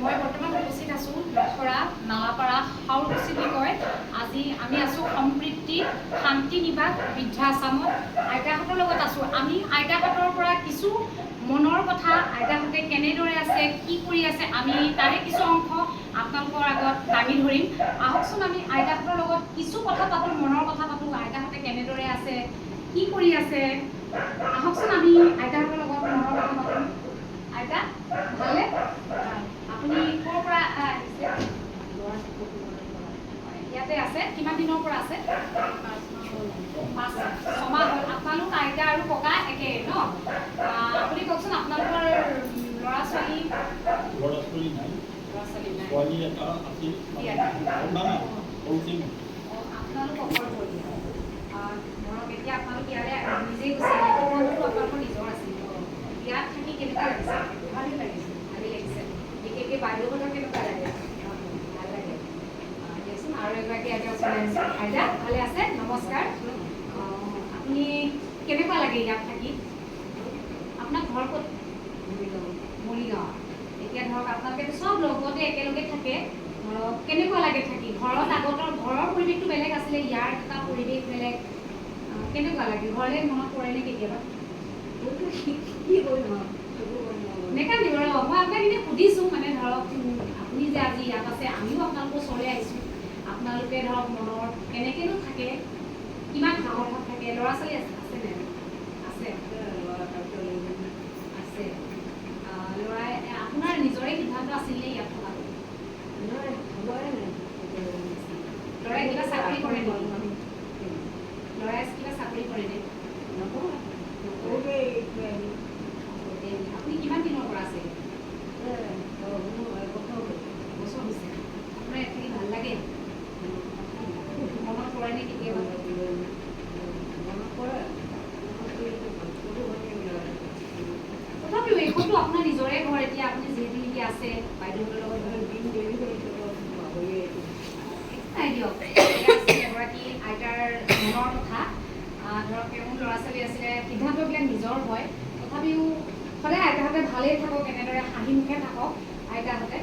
মই বৰ্তমান উপস্থিত আছোঁ লখৰা নালাপাৰা হাউৰকুছি বুলি কয়। আজি আমি আছোঁ সম্প্ৰীতি শান্তি নিবাস বৃদ্ধাশ্ৰমত আইতাহঁতৰ লগত আছোঁ। আমি আইতাহঁতৰ পৰা কিছু মনৰ কথা, আইতাহঁতে কেনেদৰে আছে, কি কৰি আছে, আমি তাৰে কিছু অংশ আপোনালোকৰ আগত দাঙি ধৰিম। আহকচোন আমি আইতাহঁতৰ লগত কিছু কথা পাতোঁ, মনৰ কথা পাতোঁ। আইতাহঁতে কেনেদৰে আছে, কি কৰি আছে, আহকচোন আমি আইতাহঁতৰ লগত মনৰ কথা পাতোঁ। আইতা ভালে? আপুনি ক'ৰ পৰা আহিছে? ইয়াতে আছে। কিমান দিনৰ পৰা আছে? 5-6 মাহ হ'ল। আপোনালোক আইতা আৰু ককা একে ন? আপুনি কওকচোন আপোনালোকৰ ল'ৰা ছোৱালী নাই? ছোৱালী এটা আছিল। আপোনালোক অকলশৰীয়া। ধৰক এতিয়া আপোনালোক ইয়ালৈ নিজেই গুচি আহিলে, সিদ্ধান্তটো আপোনালোকৰ নিজৰ আছিল। ইয়াত থাকি কেনেকুৱা লাগিছে? ভালেই লাগিছে। ভালেই লাগিছে। বিশেষকৈ বাইদেউহঁতৰ কেনেকুৱা লাগে? ভাল লাগে। দিয়কচোন আৰু এগৰাকী আইতা ওচৰলৈ আহিছোঁ। আইতা ভালে আছে? নমস্কাৰ। আপুনি কেনেকুৱা লাগে ইয়াত থাকি? আপোনাৰ ঘৰ ক'ত? মৰিগাঁও। এতিয়া ধৰক আপোনালোকেতো চব লগতে একেলগে থাকে। ধৰক কেনেকুৱা লাগে থাকি? ঘৰৰ পৰিৱেশটো বেলেগ আছিলে, ইয়াৰ এটা পৰিৱেশ বেলেগ। কেনেকুৱা লাগে? ঘৰলৈ মনত পৰেনে কেতিয়াবা? কি কৰিম আৰু নেকান্দিব ৰ। মই আপোনাক এনেই সুধিছোঁ, মানে ধৰক আপুনি যে আজি ইয়াত আছে, আমিও আপোনালোকৰ ওচৰলৈ আহিছোঁ। আপোনালোকে ধৰক মনত কেনেকৈনো থাকে, কিমান সাহসত থাকে? ল'ৰা ছোৱালী আছেনে? আছে। আছে। ল'ৰাই আপোনাৰ নিজৰে সিদ্ধান্ত আছিল নে ইয়াত থকাটো? ল'ৰাই কিবা চাকৰি কৰে নেকি? ল'ৰাই কিবা চাকৰি কৰে নে? আপুনি কিমান দিনৰ পৰা আছে? বছৰ হৈছে। আপোনাৰ ইয়াত থাকি ভাল লাগে? মনত পৰেনে কেতিয়াবা? তথাপিও এইখনটো আপোনাৰ নিজৰে ঘৰ। এতিয়া আপুনি যিহেতু নেকি আছে বাইদেউহঁতৰ লগত নাই দিয়ক। এগৰাকী আইতাৰ মনৰ কথা। ধৰক তেওঁৰ ল'ৰা ছোৱালী আছিলে, সিদ্ধান্তবিলাক নিজৰ হয়। তথাপিও সদায় আইতাহঁতে ভালেই থাকক, এনেদৰে হাঁহি মুখে থাকক আইতাহঁতে।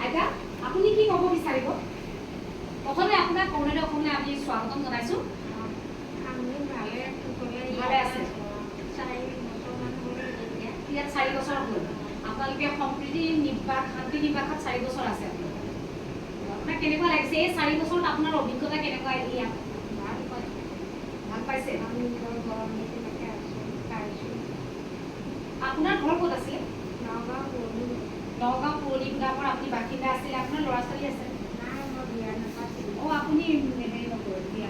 আইতা আপুনি কি ক'ব বিচাৰিব? প্ৰথমে আপোনাক অৰুণোদয় অসমলৈ আমি স্বাগতম জনাইছোঁ। ভালে আছে? ইয়াত 4 বছৰ হ'ল। আপোনালোকে সম্প্ৰীতি নিবাস শান্তি নিবাসত 4 বছৰ আছে। আপোনাক কেনেকুৱা লাগিছে? এই 4 বছৰত আপোনাৰ অভিজ্ঞতা কেনেকুৱা? ইয়াত ভাল পাইছে? আপোনাৰ ঘৰ ক'ত আছিলে? নগাঁও পুৰণি গোদামৰ আপুনি বাসিন্দা আছিলে। আপোনাৰ ল'ৰা ছোৱালী আছে? অঁ, আপুনি হেৰি নকৰে, বিয়া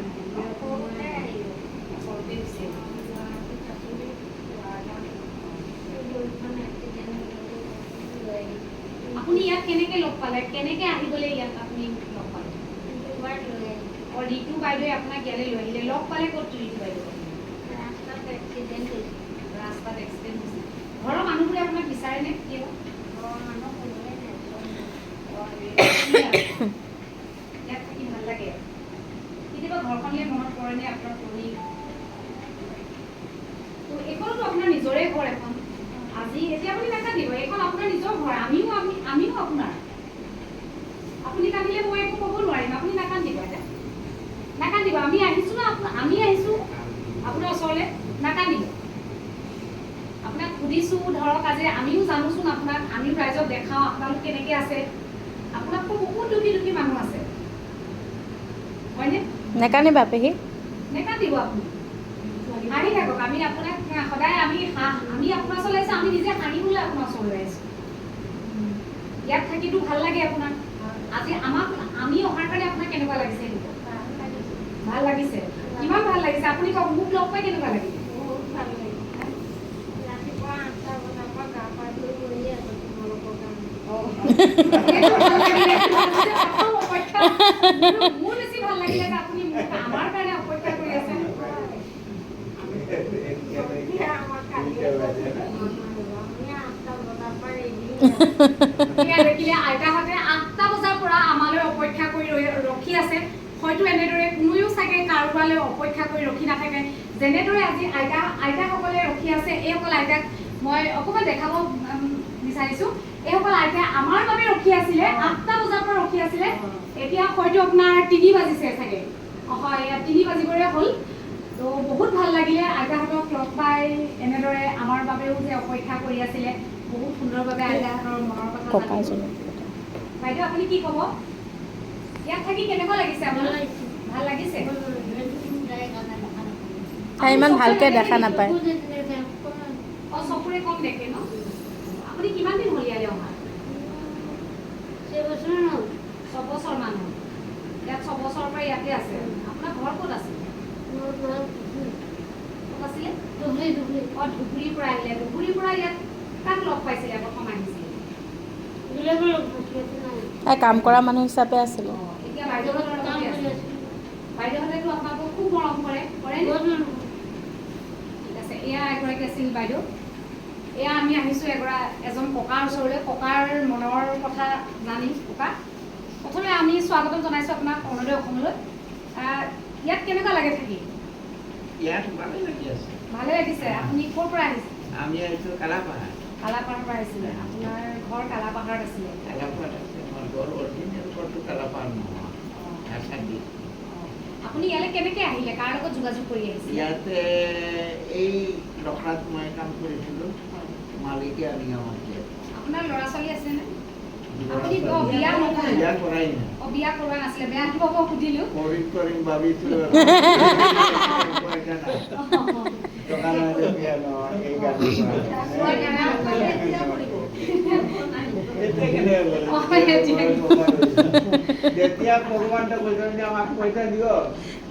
আপুনি ইয়াত কেনেকৈ লগ পালে? কেনেকৈ আহিবলৈ ইয়াত আপুনি লগ পালে? অঁ, ঋতু বাইদেৱে আপোনাক ইয়ালৈ লৈ আহিলে। লগ পালে ক'ত ঋতু বাইদেউ? ৰাস্তাত এক্সিডেণ্ট হৈছে। ঘৰৰ মানুহবোৰে আপোনাক বিচাৰেনে কেতিয়াবা? ইয়াত থাকি ভাল লাগে। কেতিয়াবা ঘৰখনলৈ মনত পৰেনে আপোনাৰ পৰি? তো এইখনতো আপোনাৰ নিজৰে ঘৰ এখন। আজি এতিয়া আপুনি নাকান্দিব, এইখন আপোনাৰ নিজৰ ঘৰ। আমিও আপোনাৰ। আপুনি কান্দিলে মই একো ক'ব নোৱাৰিম। আপুনি নাকান্দিব এতিয়া, নাকান্দিব। আমি আহিছোঁ ন, আমি আহিছোঁ আপোনাৰ ওচৰলৈ। নাকান্দিব। আপোনাক সুধিছোঁ ধৰক, আজি আমিও জানোচোন আপোনাক, আমিও ৰাইজক দেখাওঁ আপোনালোক কেনেকৈ আছে। আপোনাকতো বহুত দুখী মানুহ আছে, হয়নে? নেকান্দিবা পেহী, নেকান্দিব। আপুনি হাঁহি থাকক। আমি আপোনাক সদায় আমি আপোনাৰ ওচৰলৈ আহিছোঁ, আমি নিজে হাঁহিবলৈ আপোনাৰ ওচৰলৈ আহিছোঁ। ইয়াত থাকিতো ভাল লাগে আপোনাৰ। আজি আমি অহাৰ কাৰণে আপোনাক কেনেকুৱা লাগিছে? ভাল লাগিছে। কিমান ভাল লাগিছে আপুনি কওক? মোক লগ পাই কেনেকুৱা লাগিছে? মোৰ বেছি ভাল লাগিলে যে আপুনি আমাৰ কাৰণে অপেক্ষা কৰি আছে। দেখিলে আইতাহঁতে 8টা বজাৰ পৰা আমালৈ অপেক্ষা কৰি ৰখি আছে। হয়তো এনেদৰে কোনোও চাগে কাৰোবালৈ অপেক্ষা কৰি ৰখি নাথাকে। যেনেদৰে আজি আইতাসকলে ৰখি আছে, এইসকল আইতাক মই অকণমান দেখাব বিচাৰিছোঁ। এইসকল আইতাই আমাৰ বাবে ৰখি আছে। হয়তো আপোনাৰ 3 বাজিছে চাগে হয় 3 বাজিবৰে হ'ল তো বহুত ভাল লাগিলে আইতাহঁতক লগ পাই এনেদৰে আমাৰ বাবেও যে অপেক্ষা কৰি আছিলে বহুত সুন্দৰভাৱে আইতাহঁতৰ মনৰ কথা বাইদেউ আপুনি কি ক'ব ইয়াত থাকি কেনেকুৱা লাগিছে আপোনাৰ ভাল লাগিছে তাই ইমান ভালকে দেখা নাপায় চকুৰে কম দেখে ন আপুনি কিমান দিন হ'ল ইয়ালৈ অহা 6 বছৰ মান হ'ল ইয়াত 6 বছৰৰ পৰা ইয়াতে আছে আপোনাৰ ঘৰ ক'ত আছে ক'ত আছিলে ধুবুৰীৰ পৰা আহিলে ধুবুৰীৰ পৰা ইয়াত কাক লগ পাইছিলে প্ৰথম আহিছিলে তাই কাম কৰা মানুহ হিচাপে আছিল এতিয়া বাইদেউহঁতৰ লগতে আছে বাইদেউহঁতেতো আপোনালোকক খুব মৰম কৰে ঠিক আছে এয়া এগৰাকী আছিল বাইদেউ এয়া আমি আহিছোঁ এজন ককাৰ ওচৰলৈ ককাৰ মনৰ কথা জানিম ককা প্ৰথমে আমি স্বাগতম জনাইছোঁ আপোনাক অৰুণোদয় অসমলৈ ইয়াত কেনেকুৱা লাগে থাকি ইয়াত ভালে লাগি আছে ভালে লাগিছে আপুনি ক'ৰ পৰা আহিছে আমি আহিছোঁ কালাপাহাৰ কালাপাহাৰৰ পৰা আহিছিলে আপোনাৰ ঘৰ কালাপাহাৰত আছিলে কালাপাহাৰত আছে আমাৰ ঘৰ অৰিজিনেল ঘৰটো কালাপাহাৰ নহয় হাছাদি আপুনি ইয়ালৈ কেনেকৈ আহিলে কাৰ লগত যোগাযোগ কৰি আহিছিলে ইয়াতে এই লখৰাত মই কাম কৰিছিলোঁ মালিকে আনি আমাক ইয়াত আপোনাৰ ল'ৰা ছোৱালী আছেনে আপুনি বিয়া বিয়া কৰাই নাই বিয়া কৰোৱা নাছিলে বেয়া কিবা মই সুধিলোঁ কৰিম ভাবিছোঁ টকা নাই বিয়া নহয় এই গাড়ী যেতিয়া ভগৱানটো কৈছে যে আমাক পইচা দিয়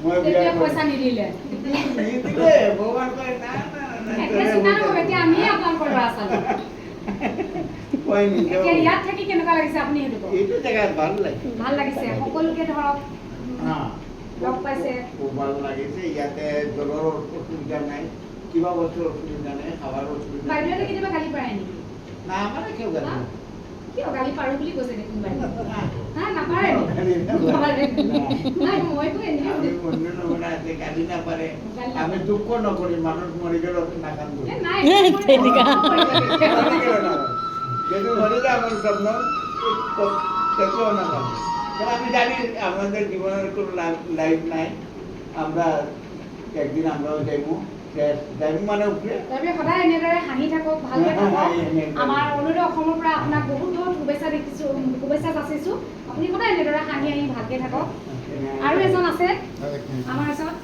মই পইচা নিদিলে নিদিলে ভগৱান কয় না এতিয়া আমিয়ে আপোনালোকৰ ল'ৰা ছোৱালী ইয়াত থাকি কেনেকুৱা লাগিছে আপুনি সেইটো কওক এইটো জেগাত ভাল লাগিছে ভাল লাগিছে সকলোকে ধৰক লগ পাইছে খুব ভাল লাগিছে ইয়াতে জলৰ অসুবিধা নাই কিবা বস্তুৰ অসুবিধা নাই খাবাৰ অসুবিধা বাইদেউহঁতে কেতিয়াবা গালি পাৰে নেকি না আমাৰ কিয় গালি কিয় গালি পাৰো বুলি কৈছে দেখোন বাইদেউ নাপাৰে নাই মইতো এনেই আমি অন্য নমুনা আছে গালি নাপাৰে আমি দুঃখ নকৰি মানুহ মৰি গেল নাকান্দো নাই যদি মরে যায় আমার স্বপ্ন কেউ না কারণ আমি জানি আমাদের জীবনের কোনো লাইফ নাই আমরা একদিন আমরাও যাইব যাইব মানে উপরে তবে সদায় এনেদৰে হাঁহি থাকক ভালকৈ থাকক আমাৰ অৰুণোদয় অসমৰ পৰা আপোনাক বহুত বহুত শুভেচ্ছা দেখিছোঁ শুভেচ্ছা যাচিছোঁ আপুনি সদায় এনেদৰে হাঁহি হাঁহি ভালকৈ থাকক আৰু এজন আছে আমাৰ ওচৰত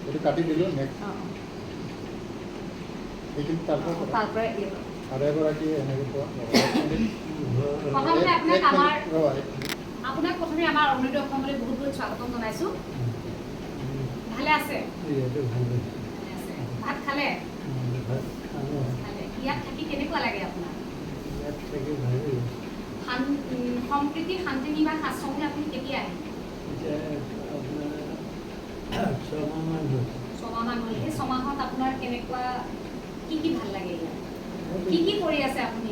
এইটো কাটি দিলোঁ নেক্সট এইখিনি তাৰপৰা আৰু এগৰাকী এনেকৈ প্ৰথমতে আপোনাক প্ৰথমে আমাৰ অৰুণোদয় অসমলৈ বহুত বহুত স্বাগতম জনাইছোঁ ভালে আছে ভাত খালে ইয়াত থাকি কেনেকুৱা লাগে আপোনাৰ সম্প্ৰীতি শান্তি নিবাস আশ্ৰমলৈ আপুনি কেতিয়া আহিল 6 মাহ হ'ল সেই 6 মাহত আপোনাৰ কেনেকুৱা কি ভাল লাগে ইয়াত কি কৰি আছে আপুনি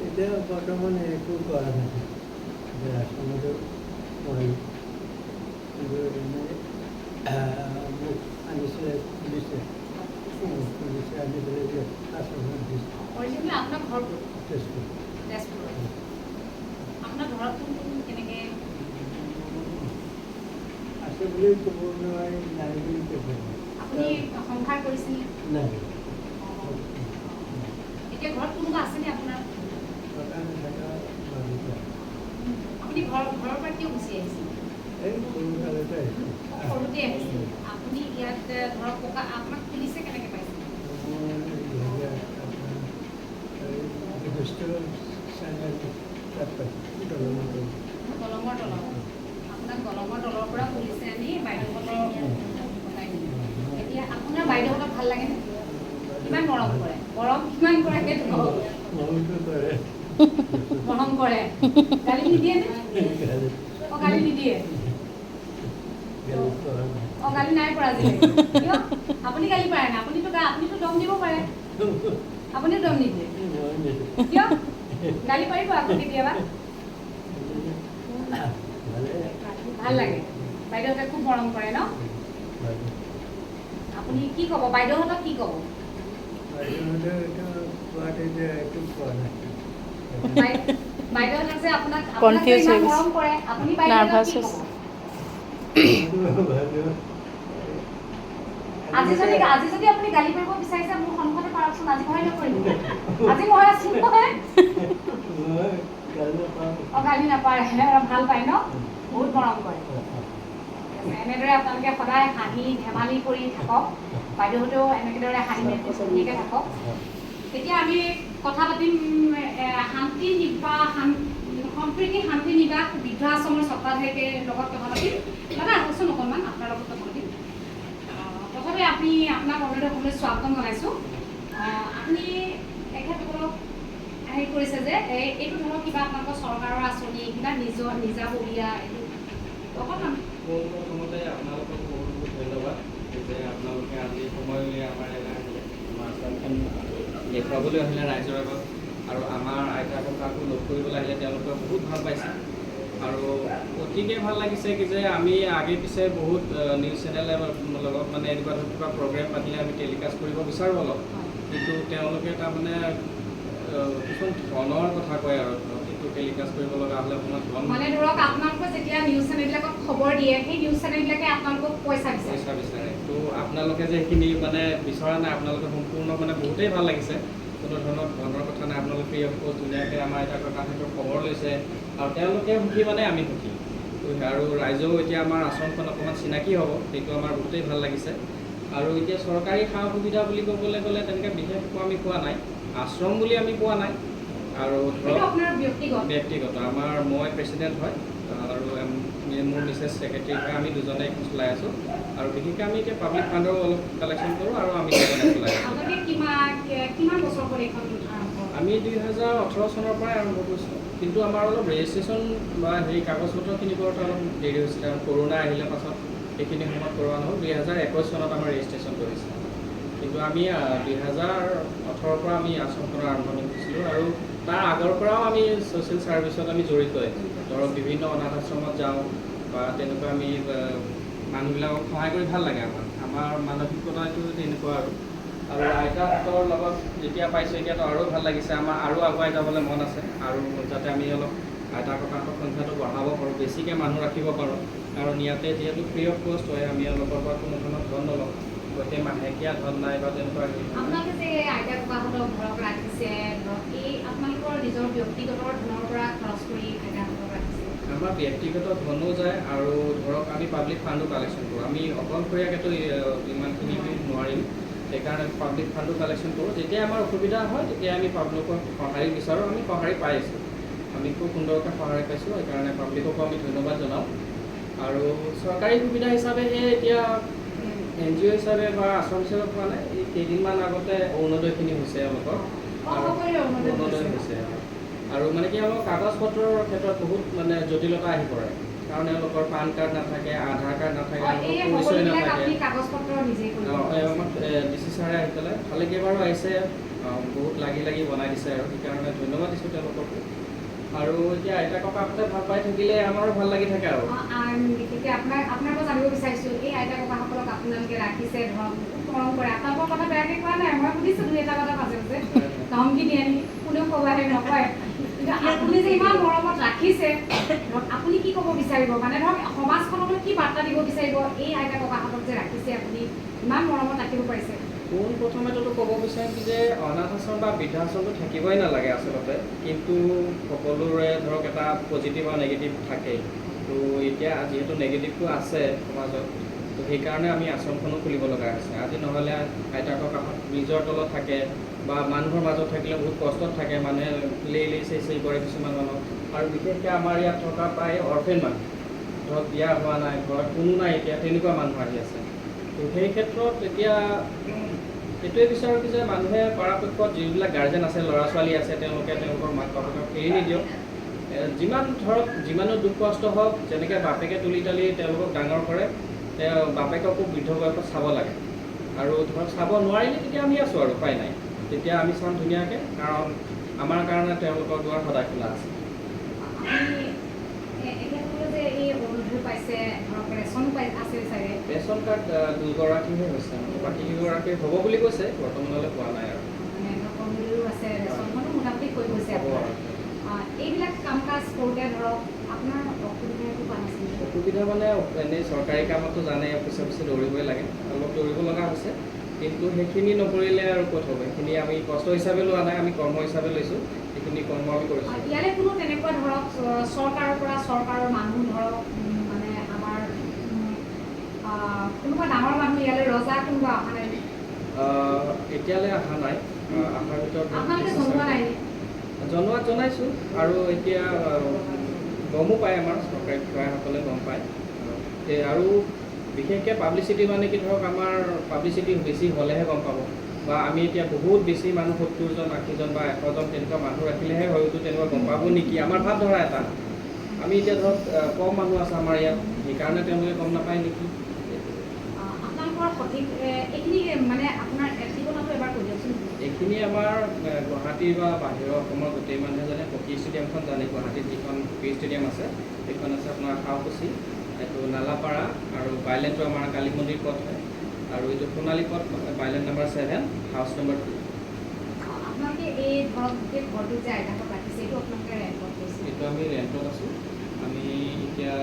এতিয়া বৰ্তমান একো কৰা নাই আশ্ৰমতো মই মোক আনিছিলে পুলিচে আনি পেলাই আশ্ৰমত দিছে অৰিজিনেলি আপোনাৰ ঘৰ ক'ত তেজপুৰ তেজপুৰত আপোনাৰ ঘৰত কোন কেনেকৈ আছে বুলি ক'ব নোৱাৰি নাই বুলি ক'ব আপুনি সংসাৰ কৰিছেনে নাই এতিয়া ঘৰত কোনোবা আছেনে আপোনাৰ আপুনি ঘৰৰ পৰা কিয় গুচি আহিছে এই সৰুকালতে আহিছোঁ সৰুতে আহিছে আপুনি ইয়াত ধৰক ককা আপোনাক পুলিচে কেনেকৈ পাইছে দলঙৰ তলত আপোনাক দলঙৰ তলৰ পৰা পুলিচে আনি বাইদেউহঁতৰ পঠাই দিলে এতিয়া আপোনাৰ বাইদেউহঁতক ভাল লাগেনে কিমান মৰম কৰে কিমান কৰে সেইটো মৰম কৰে গালি নিদিয়ে নে গালি নিদিয়ে গালি নাই পৰা আজিলৈকে কিয় আপুনি গালি পাৰে না আপুনিতো দম দিব পাৰে আপুনিও দম নিদিয়ে কিয় গালি পাৰিব আকৌ কেতিয়াবা ভাল লাগে বাইদেউহঁতে খুব মৰম কৰে ন আপুনি কি ক'ব বাইদেউহঁতক কি ক'ব বাইদেউ যে আপোনাক Confused হৈ গৈছে। মৰম কৰে আপুনি বাইদেউ Nervous কি হৈছে। ক'ব? বাইদেউ আজি যদি আপুনি গালি পাৰিব বিচাৰিছে মোৰ সন্মুখতে পাৰকচোন, আজি মই নকৰিম। আজি মই আছো নহয়। মই গালি নাপাওঁ। গালি নাপাৰে, ভাল পায় ন? বহুত মৰম কৰে। এনেদৰে আপোনালোকে সদায় হাঁহি ধেমালি কৰি থাকক, বাইদেউহঁতেও এনেদৰে হাঁহি ধুনীয়াকৈ থাকক। এতিয়া আমি কথা পাতিম শান্তি সম্প্ৰীতি শান্তি নিবাস বৃদ্ধাশ্ৰমৰ ছত্ৰাধিকাৰীৰ লগত কথা পাতিম। দাদা আহকচোন অকণমান, আপোনাৰ লগত কথা পাতিম। প্ৰথমে আপুনি আপোনাক অনুৰোধ স্বাগতম জনাইছোঁ। আপুনি তেখেতসকলক হেৰি কৰিছে যে এইটো ধৰক কিবা আপোনালোকৰ চৰকাৰৰ আঁচনি কিবা নিজাববীয়া এইটো অকণমান প্ৰথমতে আপোনালোকক বহুত বহুত ধন্যবাদ যে আপোনালোকে আজি সময় উলিয়াই আমাৰ ইয়ালৈ আহিলে, আমাৰ আশ্ৰমখন দেখুৱাবলৈ আহিলে ৰাইজৰ আগত, আৰু আমাৰ আইতা ককাকো লগ কৰিবলৈ আহিলে। তেওঁলোকে বহুত ভাল পাইছে আৰু অতিকে ভাল লাগিছে কি যে আমি আগে পিছে বহুত নিউজ চেনেলৰ লগত মানে এনেকুৱা ধৰণৰ কিবা প্ৰগ্ৰেম পাতিলে আমি টেলিকাষ্ট কৰিব বিচাৰোঁ অলপ, কিন্তু তেওঁলোকে তাৰমানে কিছুমান ধনৰ কথা কয় আৰু সেইটো টেলিকাষ্ট কৰিব লগা হ'লে অকণমান ধন মানে ধৰক আপোনালোকে যেতিয়া নিউজ চেনেলবিলাকত খবৰ দিয়ে সেই নিউজ চেনেলবিলাকে আপোনালোকক পইচা বিচাৰে। তো আপোনালোকে যে সেইখিনি মানে বিচৰা নাই, আপোনালোকে সম্পূৰ্ণ মানে বহুতেই ভাল লাগিছে। কোনো ধৰণৰ ধৰণৰ কথা নাই, আপোনালোকে ধুনীয়াকৈ আমাৰ এতিয়া ককাহঁতৰ খবৰ লৈছে আৰু তেওঁলোকে সুখী মানে আমি সুখী। আৰু ৰাইজেও এতিয়া আমাৰ আশ্ৰমখন অকণমান চিনাকি হ'ব, সেইটো আমাৰ বহুতেই ভাল লাগিছে। আৰু এতিয়া চৰকাৰী সা সুবিধা বুলি ক'বলৈ গ'লে তেনেকৈ বিশেষ একো আমি পোৱা নাই, আশ্ৰম বুলি আমি পোৱা নাই। আৰু ধৰক ব্যক্তিগত আমাৰ মই প্ৰেচিডেণ্ট হয় আৰু মোৰ মিছেছ ছেক্ৰেটেৰী হয়, আমি দুজনে এখন চলাই আছোঁ। আৰু বিশেষকৈ আমি এতিয়া পাব্লিক ফাণ্ডৰো অলপ কালেকশ্যন কৰোঁ আৰু আমি দুজনে চলাই আছোঁ। আমি 2018 চনৰ পৰাই আৰম্ভ কৰিছোঁ, কিন্তু আমাৰ অলপ ৰেজিষ্ট্ৰেশ্যন বা হেৰি কাগজ পত্ৰখিনি কৰোঁতে অলপ দেৰি হৈছিলে। কৰোণা আহিলে পাছত সেইখিনি সময়ত কৰোৱা নহ'ল। 2021 চনত আমাৰ ৰেজিষ্ট্ৰেশ্যন কৰিছে, কিন্তু আমি 2018 পৰা আমি আশ্ৰমখনৰ আৰম্ভণি কৰিছিলোঁ। আৰু তাৰ আগৰ পৰাও আমি ছ'চিয়েল ছাৰ্ভিচত আমি জড়িত। ধৰক বিভিন্ন অনাথ আশ্ৰমত যাওঁ বা তেনেকুৱা আমি মানুহবিলাকক সহায় কৰি ভাল লাগে। আমাৰ মানসিকতাটো তেনেকুৱা আৰু আইতাহঁতৰ লগত যেতিয়া পাইছোঁ এতিয়াতো আৰু ভাল লাগিছে। আমাৰ আৰু আগুৱাই যাবলৈ মন আছে, আৰু যাতে আমি অলপ আইতা ককাহঁতৰ সংখ্যাটো বঢ়াব পাৰোঁ, বেছিকৈ মানুহ ৰাখিব পাৰোঁ। কাৰণ ইয়াতে যিহেতু ফ্ৰী অফ কষ্ট হয়, আমি অলপৰ পৰা কোনো ধৰণৰ ধন নলওঁ, গোটেই মাহেকীয়া ধন নাই বা তেনেকুৱা আপোনালোকে যে আইতা ককাহঁতক ধৰক ৰাখিছে, ধৰক এই আপোনালোকৰ নিজৰ ব্যক্তিগত ধনৰ পৰা খৰচ কৰি আইতাহঁতক ৰাখিছে? আমাৰ ব্যক্তিগত ধনো যায় আৰু ধৰক আমি পাব্লিক ফাণ্ডো কালেকশ্যন কৰোঁ। আমি অকলশৰীয়াকৈতো ইমানখিনি আমি নোৱাৰিম, সেইকাৰণে পাব্লিক ফাণ্ডো কালেকশ্যন কৰোঁ। যেতিয়া আমাৰ অসুবিধা হয় তেতিয়া আমি পাব্লিকৰ সঁহাৰি বিচাৰোঁ, আমি সঁহাৰি পাইছোঁ, আমি খুব সুন্দৰকৈ সঁহাৰি পাইছোঁ। সেইকাৰণে পাব্লিককো আমি ধন্যবাদ জনাওঁ। আৰু চৰকাৰী সুবিধা হিচাপে এতিয়া NGO হিচাপে বা আশ্ৰম হিচাপে পোৱা নাই। এই কেইদিনমান আগতে অৰুণোদয়খিনি হৈছে এওঁলোকৰ, অৰুণোদয় হৈছে। আৰু মানে কি অলপ কাগজ পত্ৰৰ ক্ষেত্ৰত বহুত মানে জটিলতা আহি পৰে, কাৰণ এওঁলোকৰ পান কাৰ্ড নাথাকে, আধাৰ কাৰ্ড নাথাকে, পৰিচয় নাথাকে। DC ছাৰে আহি পেলাই ভালেকেইবাৰো আহিছে, বহুত লাগি বনাই দিছে, আৰু সেইকাৰণে ধন্যবাদ দিছোঁ তেওঁলোককো। আৰু এতিয়া আইতা ককাহঁতে ভাল পাই থাকিলে আমাৰো ভাল লাগি থাকে। আৰু বিশেষকৈ আপোনাৰ পৰা জানিব বিচাৰিছোঁ, এই আইতা ককাসকলক আপোনালোকে ৰাখিছে, ধৰক মৰম কৰে, আপোনালোকৰ কথা বেয়াকৈ কোৱা নাই? মই সুধিছোঁ দুই এটা কথা মাজে মাজে, ধমকি দিয়ে নেকি, কোনেও ক'বাহে নকয়, কিন্তু আপুনি যে ইমান মৰমত ৰাখিছে, ধৰক আপুনি কি ক'ব বিচাৰিব? মানে ধৰক সমাজখনলৈ কি বাৰ্তা দিব বিচাৰিব এই আইতা ককাহঁতক যে ৰাখিছে, আপুনি ইমান মৰমত ৰাখিব পাৰিছে? পোনপ্ৰথমেতো ক'ব বিচাৰিম যে অনাথ আশ্ৰম বা বৃদ্ধাশ্ৰমটো থাকিবই নালাগে আচলতে, কিন্তু সকলোৰে ধৰক এটা পজিটিভ আৰু নেগেটিভ থাকেই। তো এতিয়া যিহেতু নেগেটিভটো আছে সমাজত, তো সেইকাৰণে আমি আশ্ৰমখনো খুলিব লগা হৈছে। আজি নহ'লে আইতা ককাহঁত নিজৰ তলত থাকে বা মানুহৰ মাজত থাকিলে বহুত কষ্টত থাকে, মানুহে লেই চেই কৰে কিছুমান মানুহ। আৰু বিশেষকৈ আমাৰ ইয়াত থকা প্ৰায় অৰ্ফেন মানুহ, ধৰক বিয়া হোৱা নাই, ঘৰত কোনো নাই, এতিয়া তেনেকুৱা মানুহ আহি আছে। তো সেই ক্ষেত্ৰত এতিয়া এইটোৱে বিচাৰোঁ কি যে মানুহে পৰাপক্ষত যিবিলাক গাৰ্জেন আছে, ল'ৰা ছোৱালী আছে, তেওঁলোকে তেওঁলোকৰ মাক বাপেকক এৰি নিদিয়ক। যিমানো দুখ কষ্ট হওক, যেনেকৈ বাপেকে তুলি তালি তেওঁলোকক ডাঙৰ কৰে, বাপেককো বৃদ্ধ বয়সত চাব লাগে। আৰু ধৰক চাব নোৱাৰিলে তেতিয়া আমি আছোঁ আৰু উপায় নাই, তেতিয়া আমি চাম ধুনীয়াকৈ, কাৰণ আমাৰ কাৰণে তেওঁলোকৰ দুৱাৰ সদায় খোলা আছে। ৰেচন কাৰ্ড 2গৰাকীহে হৈছে, বাকী কেইগৰাকী হ'ব বুলি কৈছে, বৰ্তমানলৈ পোৱা নাই আৰু। হ'ব আৰু কৰোঁতে ধৰক আপোনাৰ অসুবিধা একো পোৱা নাছিল? অসুবিধা মানে এনেই চৰকাৰী কামতো জানে অফিচে অফিচে দৌৰিবই লাগে, অলপ দৌৰিব লগা হৈছে, কিন্তু সেইখিনি নকৰিলে আৰু ক'ত হ'ব। সেইখিনি আমি কষ্ট হিচাপে লোৱা নাই, আমি কৰ্ম হিচাপে লৈছোঁ, সেইখিনি কৰ্ম আমি কৰিছোঁ। ইয়ালৈ কোনো তেনেকুৱা ধৰক চৰকাৰৰ পৰা চৰকাৰৰ মানুহ ধৰক মানে আমাৰ কোনোবা ডাঙৰ মানুহ ইয়ালৈ ৰজা কোনোবা অহা নাই? এতিয়ালৈ অহা নাই, অহাৰ ভিতৰত আপোনালোকে জনোৱা নাই? জনাইছোঁ, আৰু এতিয়া গমো পায়, আমাৰ চৰকাৰী বিষয়াসকলে গম পায়। আৰু বিশেষকৈ পাব্লিচিটি মানে কি ধৰক আমাৰ পাব্লিচিটি বেছি হ'লেহে গম পাব, বা আমি এতিয়া বহুত বেছি মানুহ 70জন 80জন বা 100জন তেনেকুৱা মানুহ ৰাখিলেহে হয়তো তেনেকুৱা গম পাব নেকি, আমাৰ ভাৱ ধৰা এটা। আমি এতিয়া ধৰক কম মানুহ আছে আমাৰ ইয়াত, সেইকাৰণে তেওঁলোকে গম নাপায় নেকি। আপোনালোকৰ সঠিক এইখিনি মানে আপোনাৰ ঠিকনাটো এবাৰ কৈ দিয়কচোন। এইখিনি আমাৰ গুৱাহাটী বা বাহিৰৰ অসমৰ গোটেই মানুহে জানে। হকী ষ্টেডিয়ামখন জানে, গুৱাহাটীত যিখন হকী ষ্টেডিয়াম আছে সেইখন আছে আপোনাৰ শাওকুচি, এইটো নালাপাৰা, আৰু বাইলেণ্ডটো আমাৰ কালী মন্দিৰ পথ হয়, আৰু এইটো সোণালী পথ, বাইলেণ্ড নম্বৰ 7, হাউচ নম্বৰ 2। আপোনালোকে এই ধৰক গোটেই ঘৰটো যে আইতাহঁতক ৰাখিছে এইটো আপোনালোকে ৰেণ্টত লৈছে? এইটো আমি ৰেণ্টত আছোঁ। আমি এতিয়া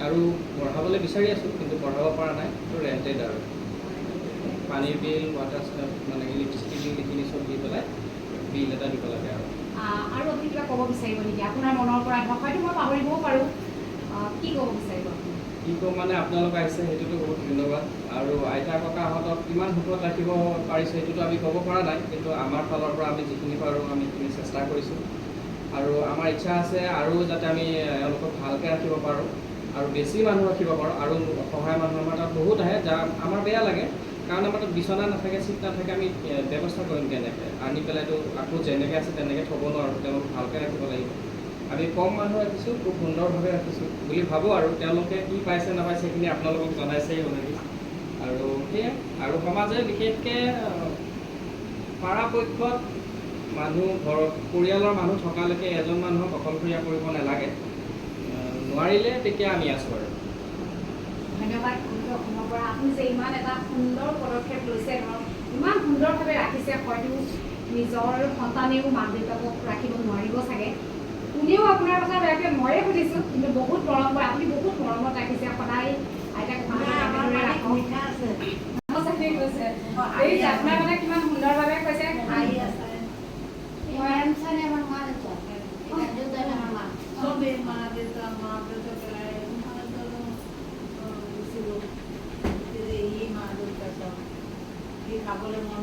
আৰু বঢ়াবলৈ বিচাৰি আছোঁ, কিন্তু বঢ়াব পৰা নাই, এইটো ৰেণ্টেড আৰু পানীৰ বিল, ৱাটাৰ মানে ইলেক্ট্ৰিচিটি বিল এইখিনি চব দি পেলাই বিল এটা দিব লাগে আৰু আপুনি কিবা ক'ব বিচাৰিব নেকি আপোনাৰ মনৰ পৰা? হয়তো মই পাহৰিবও পাৰোঁ, কি ক'ব বিচাৰিব আপুনি? কি ক'ম মানে, আপোনালোক আহিছে সেইটোতো বহুত ধন্যবাদ, আৰু আইতা ককাহঁতক কিমান সুখত ৰাখিব পাৰিছে সেইটোতো আমি ক'ব পৰা নাই, কিন্তু আমাৰ ফালৰ পৰা আমি যিখিনি পাৰোঁ আমি সেইখিনি চেষ্টা কৰিছোঁ, আৰু আমাৰ ইচ্ছা আছে আৰু যাতে আমি এওঁলোকক ভালকৈ ৰাখিব পাৰোঁ, আৰু বেছি মানুহ ৰাখিব পাৰোঁ, আৰু অসহায় মানুহ আমাৰ তাত বহুত আহে, যাৰ আমাৰ বেয়া লাগে, কাৰণ আমাৰ তাত বিচনা নাথাকে, চিট নাথাকে, আমি ব্যৱস্থা কৰিম কেনেকৈ? আনি পেলাইতো আকৌ যেনেকৈ আছে তেনেকৈ থ'ব নোৱাৰোঁ, তেওঁলোক ভালকৈ ৰাখিব লাগিব। আমি কম মানুহ ৰাখিছোঁ, খুব সুন্দৰভাৱে ৰাখিছোঁ বুলি ভাবোঁ, আৰু তেওঁলোকে কি পাইছে নাপাইছে সেইখিনি আপোনালোকক জনাইছেই অলৰেডি। আৰু সেয়াই, আৰু সমাজে বিশেষকৈ পৰাপক্ষত মানুহ ঘৰত পৰিয়ালৰ মানুহ থকালৈকে এজন মানুহক অকলশৰীয়া কৰিব নালাগে, নোৱাৰিলে তেতিয়া আমি আছোঁ আৰু। ধন্যবাদ অসমৰ পৰা আপুনি যে ইমান এটা সুন্দৰ পদক্ষেপ লৈছে, ধৰক ইমান সুন্দৰভাৱে ৰাখিছে, হয়তো নিজৰ সন্তানেও মাক দেউতাকক ৰাখিব নোৱাৰিব চাগে, কোনেও আপোনাৰ কথা বেয়াকৈ ময়ে সুধিছোঁ, কিন্তু বহুত মৰম কৰে, আপুনি বহুত মৰমত ৰাখিছে, সদায় আইতাক কৈছে এই আপোনাৰ কথা কিমান সুন্দৰভাৱে কৈছে। খাবলৈ মন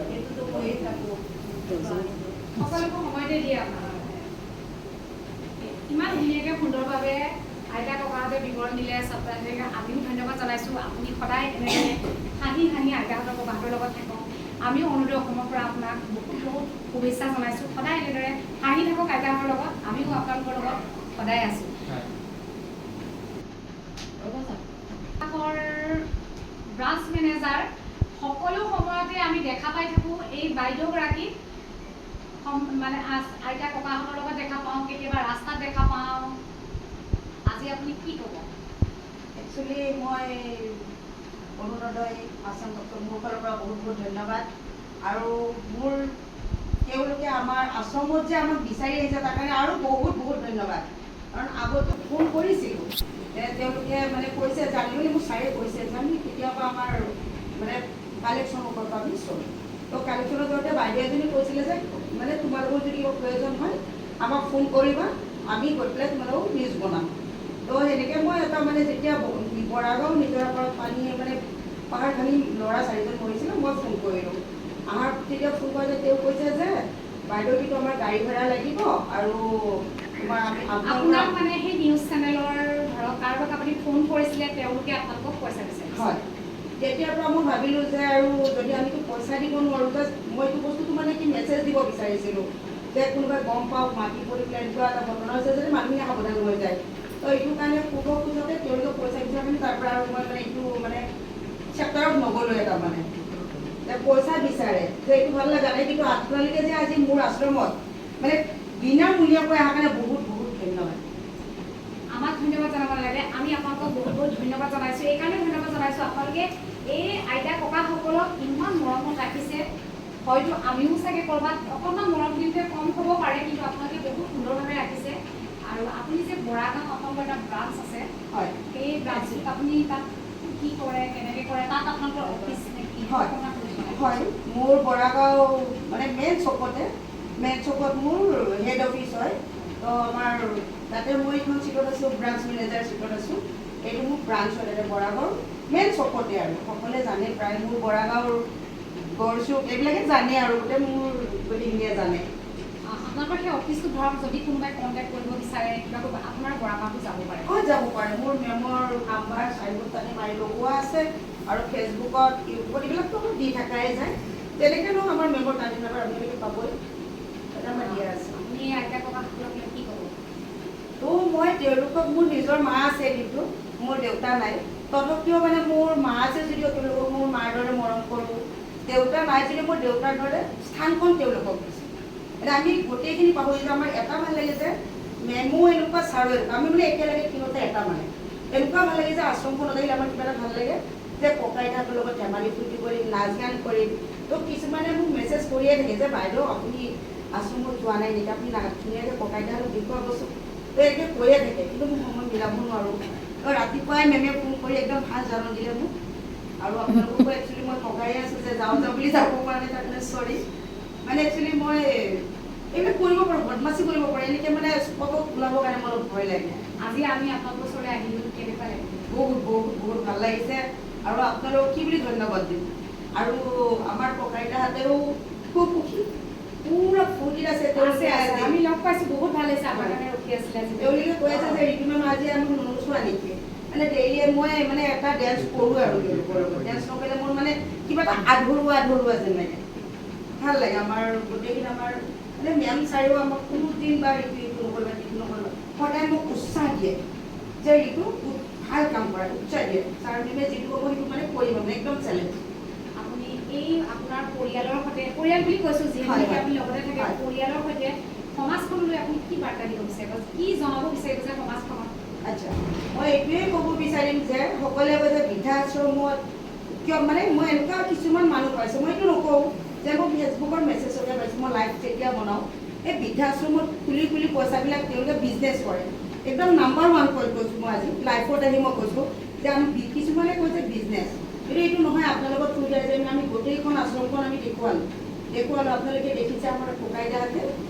সেইটোতো হৈয়ে থাকোঁ, সকলোকে সময়তে দিয়ে আপোনাৰ। ইমান ধুনীয়াকৈ সুন্দৰভাৱে আইতা ককাহঁতে বিৱৰণ দিলে, চব তেনেকৈ আমিও ধন্যবাদ জনাইছোঁ। আপুনি সদায় এনেকৈ হাঁহি হাঁহি আইতাহঁতৰ ককাহঁতৰ লগত থাকক। আমিও অৰুণোদয় অসমৰ পৰা আপোনাক বহুত বহুত শুভেচ্ছা জনাইছোঁ। সদায় এনেদৰে হাঁহি থাকক আইতাহঁতৰ লগত, আমিও আপোনালোকৰ লগত সদায় আছোঁ। ব্ৰাঞ্চ মেনেজাৰ সকলো সময়তে আমি দেখা পাই থাকোঁ এই বাইদেউগৰাকীক, মানে আইতা ককাহঁতৰ লগত দেখা পাওঁ, কেতিয়াবা ৰাস্তাত দেখা পাওঁ। আজি আপুনি কি ক'ব? একচুৱেলি মই অৰুণোদয় আশ্ৰম মোৰ ফালৰ পৰা বহুত বহুত ধন্যবাদ, আৰু মোৰ তেওঁলোকে আমাৰ আশ্ৰমত যে আমাক বিচাৰি আহিছে তাৰ কাৰণে আৰু বহুত বহুত ধন্যবাদ। কাৰণ আগতো ফোন কৰিছিলোঁ, তেওঁলোকে মানে কৈছে জানি বুলি মোৰ ছাৰে কৈছে যে আমি কেতিয়াবা আমাৰ মানে কালেকশ্যনৰ ওপৰত আমি চলোঁ। তো কালেকশ্যনৰ জৰিয়তে বাইদেউ এজনী কৈছিলে যে মানে তোমালোকৰ যদি প্ৰয়োজন হয় আমাক ফোন কৰিবা, আমি গৈ পেলাই তোমালোকক লিষ্ট বনাম। তো সেনেকৈ মই এটা মানে যেতিয়া বৰাগাঁও নিজৰাপাৰত পানী মানে পাহাৰ ভাঙি ল'ৰা 4জন মৰিছিলে, মই ফোন কৰিলোঁ। তেতিয়া ফোন কৰোঁতে তেওঁ কৈছে যে বাইদেউ কিন্তু আমাৰ গাড়ী ভাড়া লাগিব, আৰু তোমাৰ আপোনাক মানে সেই নিউজ চেনেলৰ ধৰক কাৰোবাক আপুনি ফোন কৰিছিলে, তেওঁলোকে আপোনালোকক পইচা বিচাৰিছে? হয়। তেতিয়াৰ পৰা মই ভাবিলোঁ যে আৰু যদি আমিতো পইচা দিব নোৱাৰোঁ, জাষ্ট মই এইটো বস্তুটো মানে কি মেছেজ দিব বিচাৰিছিলোঁ যে কোনোবাই গম পাওক মাটি পৰি পেলাই এনেকুৱা এটা ঘটনা হৈছে যাতে মানুহে সাৱধান হৈ যায়। তো এইটো কাৰণে পূৰ্ব খোজতে তেওঁলোকে পইচা বিচাৰি পিনি তাৰ পৰা আৰু মই মানে এইটো মানে চেপ্টাৰত নগ'লোৱে, তাৰমানে যে পইচা বিচাৰে যে এইটো ভাল লগা নাই, কিন্তু আপোনালোকে যে আজি মোৰ আশ্ৰমত মানে বিনামূলীয়াকৈ অহাৰ কাৰণে বহুত বহুত ধন্যবাদ। আমাক ধন্যবাদ জনাব নালাগে, আমি আপোনালোকক বহুত বহুত ধন্যবাদ জনাইছোঁ। এইকাৰণে ধন্যবাদ জনাইছোঁ আপোনালোকে এই আইতা ককাসকলক ইমান মৰমত ৰাখিছে, হয়তো আমিও চাগে ক'ৰবাত অকণমান মৰম দিওঁতে কম হ'ব পাৰে, কিন্তু আপোনালোকে বহুত সুন্দৰভাৱে ৰাখিছে। আৰু আপুনি যে বৰাগাঁও আপোনালোকৰ এটা ব্ৰাঞ্চ আছে, হয় সেই ব্ৰাঞ্চটোত আপুনি তাত কি কৰে, কেনেকৈ কৰে, তাত আপোনালোকৰ অফিচ নে কি? হয়। অকণমান জনাই। হয়, মোৰ বৰাগাঁও মানে মেইন চকত মোৰ হেড অফিচ হয়। তো আমাৰ তাতে মই এইখন চিটত আছোঁ, ব্ৰাঞ্চ মেনেজাৰ চিটত আছোঁ। এইটো মোৰ ব্ৰাঞ্চ হয় তাতে বৰাগাঁৱৰ মেইন চকতে আৰু সকলোৱে জানে প্ৰায় মোৰ বৰাগাঁৱৰ গড়চুক এইবিলাকে জানে আৰু গোটেই মোৰ গোটেইখিনিয়ে জানে। আপোনালোকৰ সেই অফিচটো ধৰক যদি কোনোবাই কণ্টেক্ট কৰিব বিচাৰে, কিবা কৰিব, আপোনাৰ বৰাগাঁৱতো যাব পাৰে। হয়, যাব পাৰে। মোৰ মেমৰ নাম্বাৰ চাইবৰ্ড তাতে মাৰি লগোৱা আছে আৰু ফেচবুকত, ইউটিউবত এইবিলাকতো মোৰ দি থাকাই যায়। তেনেকৈ নহয়, আমাৰ মেমৰ কাৰ্ড নাম্বাৰ আপোনালোকে পাবই, তাতে আমাৰ দিয়া আছে। আপুনি আইতা ককাসকলক লৈ কি ক'ব? তো মই তেওঁলোকক, মোৰ নিজৰ মা আছে কিন্তু মোৰ দেউতা নাই, তথাপিও মানে মোৰ মা আছে যদিও তেওঁলোকক মোৰ মাৰ দৰে মৰম কৰোঁ। দেউতা নাই যদিও মোৰ দেউতাৰ দৰে স্থানখন তেওঁলোকক দিছোঁ। মানে আমি গোটেইখিনি পাহৰি যাওঁ। আমাৰ এটা ভাল লাগে যে মেমো এনেকুৱা, ছাৰো এনেকুৱা, আমি মানে একেলগে তিনিওটা এটা মানে এনেকুৱা ভাল লাগে যে আশ্ৰমখনত আহিলে আমাৰ কিবা এটা ভাল লাগে যে ককা আইতাহঁতৰ লগত ধেমালি ফূৰ্তি কৰিম, নাচ গান কৰিম। তো কিছুমানে মোক মেছেজ কৰিয়ে থাকে যে বাইদেউ আপুনি আশ্ৰমত যোৱা নাই নেকি, আপুনি ধুনীয়াকৈ ককা আইতাহঁতক দেখুৱাবচোন। তো এনেকৈ কৈয়ে থাকে, কিন্তু মই সময় মিলাব নোৱাৰোঁ। তো ৰাতিপুৱাই মেমে ফোন কৰি একদম ভাল জাননী দিলে মোক। আৰু আপোনালোককো একচুৱেলি মই ভগাই আছোঁ যে যাওঁ বুলি যাব পৰা নাই, তাৰ কাৰণে চৰি। মানে একচুৱেলি মই এইবিলাক কৰিব পাৰোঁ, বদমাচি কৰিব পাৰোঁ, এনেকৈ মানে স্পটত ওলাবৰ কাৰণে মোৰ অলপ ভয় লাগে। আজি আমি আপোনালোকৰ ওচৰলৈ আহিলোঁ, কেনেকুৱা লাগিল? বহুত বহুত বহুত ভাল লাগিছে। আৰু আপোনালোকক কি বুলি ধন্যবাদ দিম। আৰু আমাৰ ককা আইতাহঁতেও খুব সুখী, পুৰা ফূৰ্তিত আছে তেওঁলোকে আজি। আমি লগ পাইছোঁ, বহুত ভাল হৈছে। আমাৰ কাৰণে ৰখি আছিলে আজি। তেওঁলোকে কৈ আছে যে ঋতু মেম আজি আমি নোচোৱা নেকি, মানে ডেইলি মই মানে এটা ডেন্স কৰোঁ আৰু তেওঁলোকৰ লগত। ডেন্স নকৰিলে মোৰ মানে কিবা এটা আধৰুৱা যেন লাগে। ভাল লাগে আমাৰ গোটেইখিনি, আমাৰ মানে মেম ছাৰেও আমাক কোনোদিন বা এইটো নকৰিবা, সেইটো নকৰিবা, সদায় মোক উৎসাহ দিয়ে যে এইটো ভাল কাম কৰা, উৎসাহ দিয়ে। ছাৰ মেমে যিটো ক'ব সেইটো মানে কৰিম, মানে একদম চেলেঞ্জ। আপুনি এই আপোনাৰ পৰিয়ালৰ সৈতে, পৰিয়াল বুলি কৈছোঁ যিহেতু হয়, হয়। আপুনি লগতে থাকে, হয়। পৰিয়ালৰ সৈতে সমাজখনলৈ আপুনি কি বাৰ্তা দিব বিচাৰিব, কি জনাব বিচাৰিব যে সমাজখনত? আচ্ছা, মই এইটোৱেই ক'ব বিচাৰিম যে সকলোৱে কয় যে বৃদ্ধাশ্ৰমত কিয়, মানে মই এনেকুৱা কিছুমান মানুহ পাইছোঁ, মই এইটো নকওঁ যে মই ফেচবুকৰ মেছেজতে পাইছোঁ, মই লাইভ যেতিয়া বনাওঁ এই বৃদ্ধাশ্ৰমত খুলি পইচাবিলাক তেওঁলোকে বিজনেছ কৰে। একদম নাম্বাৰ 1 পইণ্ট কৈছোঁ মই আজি লাইফত আহি মই কৈছোঁ যে আমি কিছুমানে কৈছে বিজনেছ, কিন্তু এইটো নহয়। আপোনালোকৰ থ্ৰু যায় যে আমি গোটেইখন আশ্ৰমখন আমি দেখুৱালোঁ। আপোনালোকে দেখিছে আমাৰ ককা আইতাহঁতে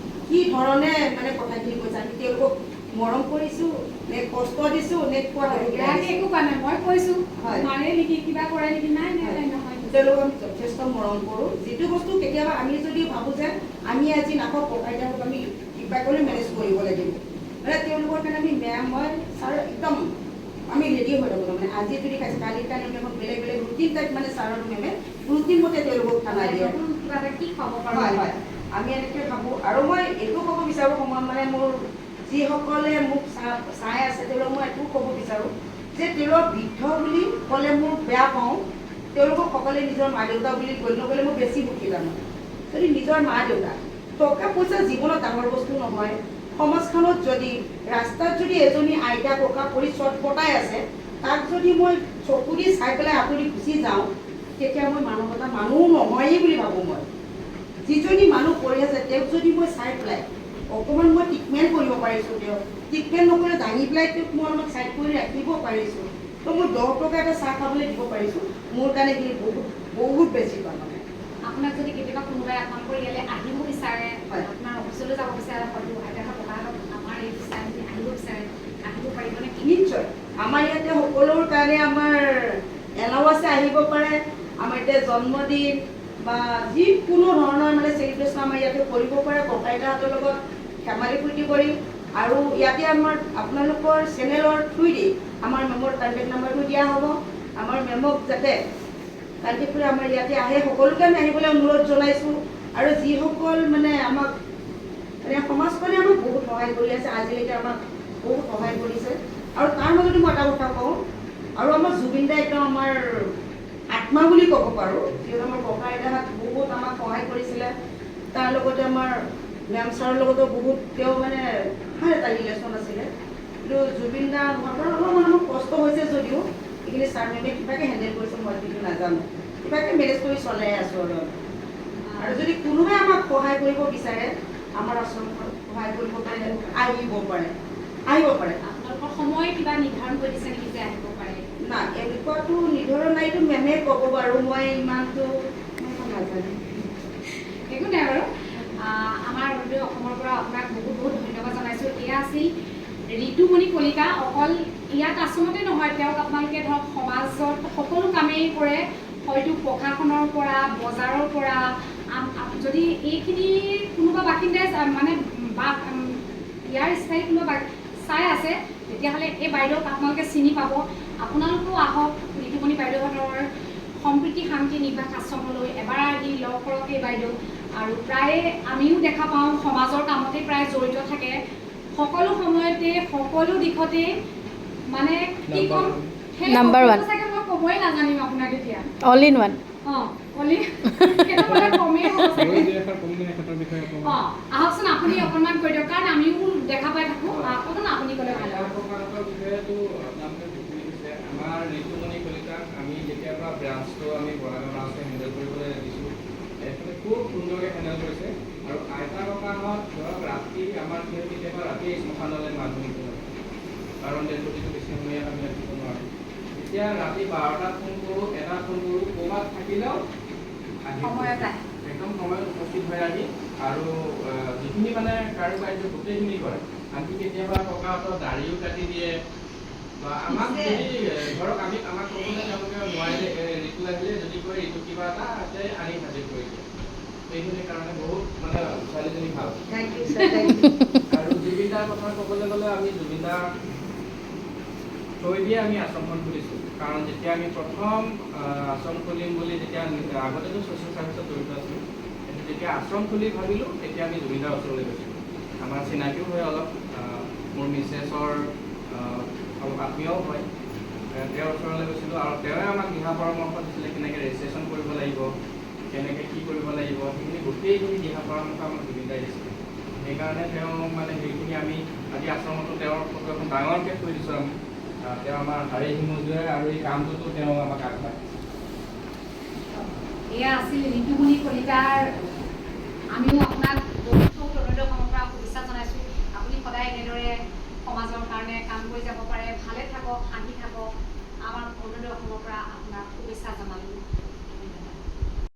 কি ধৰণে মানে কথাখিনি কৈছে। আমি তেওঁলোকক মৰম কৰিছোঁ নে কষ্ট দিছোঁ নে ইয়াতে একো কোৱা নাই, মই কৈছোঁ হয়। মাৰে নেকি, কিবা কৰে নেকি, নাই নহয়। তেওঁলোকক আমি যথেষ্ট মৰম কৰোঁ। যিটো বস্তু কেতিয়াবা আমি যদি ভাবোঁ যে আমি আজি নাখাওঁ, ককা আইতাহঁতক আমি কিবা কৰি মেনেজ কৰিব লাগিব, মানে তেওঁলোকৰ কাৰণে আমি মই ছাৰ একদম আমি ৰেডি হৈ থাকোঁ। মানে আজি যদি খাইছে কালিৰ কাৰণে আমি এখন বেলেগ ৰুটিন টাইপ, মানে ছাৰ আৰু মেমে ৰুটিন মতে তেওঁলোকক খানা দিয়ে। কিবা এটা কি খাব পাৰোঁ? হয় হয়, আমি এনেকৈ ভাবোঁ। আৰু মই এইটো ক'ব বিচাৰোঁ, সময়ত মানে মোৰ যিসকলে মোক চাই আছে তেওঁলোকক মই এইটো ক'ব বিচাৰোঁ যে তেওঁলোক বৃদ্ধ বুলি ক'লে মোৰ বেয়া পাওঁ। তেওঁলোকক সকলোৱে নিজৰ মা দেউতা বুলি গণ্য কৰিলে মই বেছি সুখী তাৰমানে। যদি নিজৰ মা দেউতা, টকা পইচা জীৱনত ডাঙৰ বস্তু নহয়। সমাজখনত যদি ৰাস্তাত যদি এজনী আইতা ককা পৰি চট পটাই আছে, তাক যদি মই চকু দি চাই পেলাই আঁতৰি গুচি যাওঁ, তেতিয়া মই মানৱতা মানুহ নহয়েই বুলি ভাবোঁ। মই যিজনী মানুহ পৰি আছে তেওঁক যদি মই চাই পেলাই অকণমান মই ট্ৰিটমেণ্ট কৰিব পাৰিছোঁ, তেওঁক ট্ৰিটমেণ্ট নকৰিলে দাঙি পেলাই তেওঁক মই অলপ চাইড কৰি ৰাখিব পাৰিছোঁ, তো মই 10 টকা এটা চাহ খাবলৈ দিব পাৰিছোঁ, মোৰ কাৰণে সেইখিনি বহুত বেছি তাৰমানে। আপোনাক যদি কেতিয়াবা কোনোবাই আপোনালোকৰ ইয়ালৈ আহিব বিচাৰে, হয়। আপোনাৰ অফিচলৈ যাব বিচাৰে, হয়তো আইতাহঁত ককাহঁত আমাৰ এই বিচাৰে, যদি আহিব বিচাৰে, আহিব পাৰিব নে? নিশ্চয়, আমাৰ ইয়াতে সকলোৰ কাৰণে আমাৰ এলাও আছে, আহিব পাৰে। আমাৰ এতিয়া জন্মদিন বা যিকোনো ধৰণৰ মানে চেলিব্ৰেশ্যন আমাৰ ইয়াতে কৰিব পাৰে, ককা আইতাহঁতৰ লগত ধেমালি ফূৰ্তি কৰি। আৰু ইয়াতে আমাৰ আপোনালোকৰ চেনেলৰ থ্ৰুদি আমাৰ মেমৰ কণ্টেক্ট নাম্বাৰটো দিয়া হ'ব। আমাৰ মেমক যাতে কণ্টেক্ট কৰি আমাৰ ইয়াতে আহে, সকলোকে আমি আহিবলৈ অনুৰোধ জনাইছোঁ। আৰু যিসকল মানে আমাক মানে সমাজখনে আমাক বহুত সহায় কৰি আছে, আজিলৈকে আমাক বহুত সহায় কৰিছে। আৰু তাৰ মাজতে মই এটা কথা কওঁ, আৰু আমাৰ জুবিন দা একদম আমাৰ আত্মা বুলি ক'ব পাৰোঁ, যিহেতু আমাৰ ককা আইতাহঁত বহুত আমাক সহায় কৰিছিলে। তাৰ লগতে আমাৰ মেম ছাৰৰ লগতো বহুত তেওঁ মানে ভাল এটা ৰিলেশ্যন আছিলে। কিন্তু জুবিন দা নোহোৱাৰ পৰা অলপমান আমাৰ কষ্ট হৈছে যদিও এইখিনি ছাৰ মেমে কিবাকৈ হেণ্ডেল কৰিছে মই কিন্তু নাজানো, কিবাকৈ মেনেজ কৰি চলাই আছোঁ। আৰু আৰু যদি কোনোবাই আমাক সহায় কৰিব বিচাৰে আমাৰ আশ্ৰমত সহায় কৰিব পাৰে, আহিব পাৰে। আপোনালোকৰ সময় কিবা নিৰ্ধাৰণ কৰি দিছে নেকি যে আহিব পাৰে? না এনেকুৱাতো নিৰ্ধাৰণ নাইতো, মেমে ক'ব বাৰু, মই ইমানটো নাজানো। একো নাই বাৰু। আমাৰ অৰুণোদয় অসমৰ পৰা আপোনাক বহুত বহুত ধন্যবাদ জনাইছোঁ। এয়া আছিল ঋতুমণি কলিতা। অকল ইয়াত আচলতে নহয়, তেওঁক আপোনালোকে ধৰক সমাজত সকলো কামেই কৰে, হয়তো প্ৰশাসনৰ পৰা, বজাৰৰ পৰা, যদি এইখিনি কোনোবা বাসিন্দাই মানে ইয়াৰ স্থায়ী কোনোবা চাই আছে, তেতিয়াহ'লে এই বাইদেউক আপোনালোকে চিনি পাব। আপোনালোকেও আহক ঋতুমণি বাইদেউহঁতৰ সম্প্ৰীতি শান্তি নিবাস আশ্ৰমলৈ, এবাৰ আহি লগ কৰক এই বাইদেউ। আৰু প্ৰায়ে আমিও দেখা পাওঁ সমাজৰ কামতে প্ৰায় জড়িত থাকে, সকলো সময়তে সকলো দিশতে মানে কি ক'ম, সেই Number one. শব্দটো চাগে মই ক'বই নাজানিম আপোনাক এতিয়া। All in one. অলি সেইটো মানে কমেই হ'ব চাগে। দুই এষাৰ ক'ব নে এখেতৰ বিষয়ে অকণমান? আহকচোন আপুনি অকণমান কৈ দিয়ক, কাৰণ আমিও দেখা পাই থাকোঁ। অকণমান আপুনি ক'লে ভাল হ'ব। প্ৰশাসকৰ বিষয়েতো আপোনালোকে বুজি দিছে। আমাৰ ঋতুমণি কলিতাক আমি যেতিয়াৰ পৰা ব্ৰাঞ্চটো আমি বৰাগাঁও ব্ৰাঞ্চটো হেণ্ডেল কৰিবলৈ দিছোঁ, তেখেতে খুব সুন্দৰকৈ হেণ্ডেল কৰিছে। আৰু আইতা ককাহঁত ধৰক ৰাতি আমাৰ কি হয়, কেতিয়াবা ৰাতি শ্মশানলৈ মানুহ নিব লাগে, কাৰণ ডেডবডিটো বেছি সময় আমি ৰাখিব নোৱাৰোঁ। এতিয়া ৰাতি 12টাত ফোন কৰোঁ, 1টাত ফোন কৰোঁ, ক'ৰবাত থাকিলেও আহি সময়ত আহে। একদম সময়ত উপস্থিত হৈ আহি আৰু যিখিনি মানে কাৰুকাৰ্য গোটেইখিনি কৰে। আনকি কেতিয়াবা ককাহঁতৰ দাড়িও কাটি দিয়ে, বা আমাক যদি ধৰক আমাক ক'বলৈ তেওঁলোকে নোৱাৰিলে, ঋতু আহিলে যদি কয় ঋতু কিবা এটা আছে আনি হাজিৰ কৰি দিয়ে। সেইখিনিৰ কাৰণে বহুত মানে ছোৱালীজনী ভাল। Thank you sir, thank you. আৰু জুবিন দাৰ কথা ক'বলৈ গ'লে আমি জুবিন দাৰ থৈ দিয়ে আমি আশ্ৰমখন খুলিছোঁ। কাৰণ যেতিয়া আমি প্ৰথম আশ্ৰম খুলিম বুলি যেতিয়া আগতেতো ছ'চিয়েল ছাৰ্ভিচত জড়িত আছিলোঁ, কিন্তু যেতিয়া আশ্ৰম খুলি ভাবিলোঁ তেতিয়া আমি জুবিন দাৰ ওচৰলৈ গৈছিলোঁ। আমাৰ চিনাকিও হয় অলপ, মোৰ মিছেছৰ অলপ আত্মীয়ও হয়। তেওঁৰ ওচৰলৈ গৈছিলোঁ আৰু তেওঁৱে আমাক দিহা পৰামৰ্শ দিছিলে কেনেকৈ ৰেজিষ্ট্ৰেশ্যন কৰিব লাগিব, কেনেকৈ কি কৰিব লাগিব, সেইখিনি গোটেইখিনি দিহা পৰামৰ্শ আমাক জুবিন দাই দিছিলে। সেইকাৰণে তেওঁ মানে সেইখিনি আমি আজি আশ্ৰমতো তেওঁৰ ফটো এখন ডাঙৰকৈ থৈ দিছোঁ আমি। তেওঁ আমাৰ হাড়ি হিমজুৱাই আৰু এই কামটোতো তেওঁ আমাক আগবাঢ়ে। এয়া আছিল ঋতুমণি কলিতাৰ। আমিও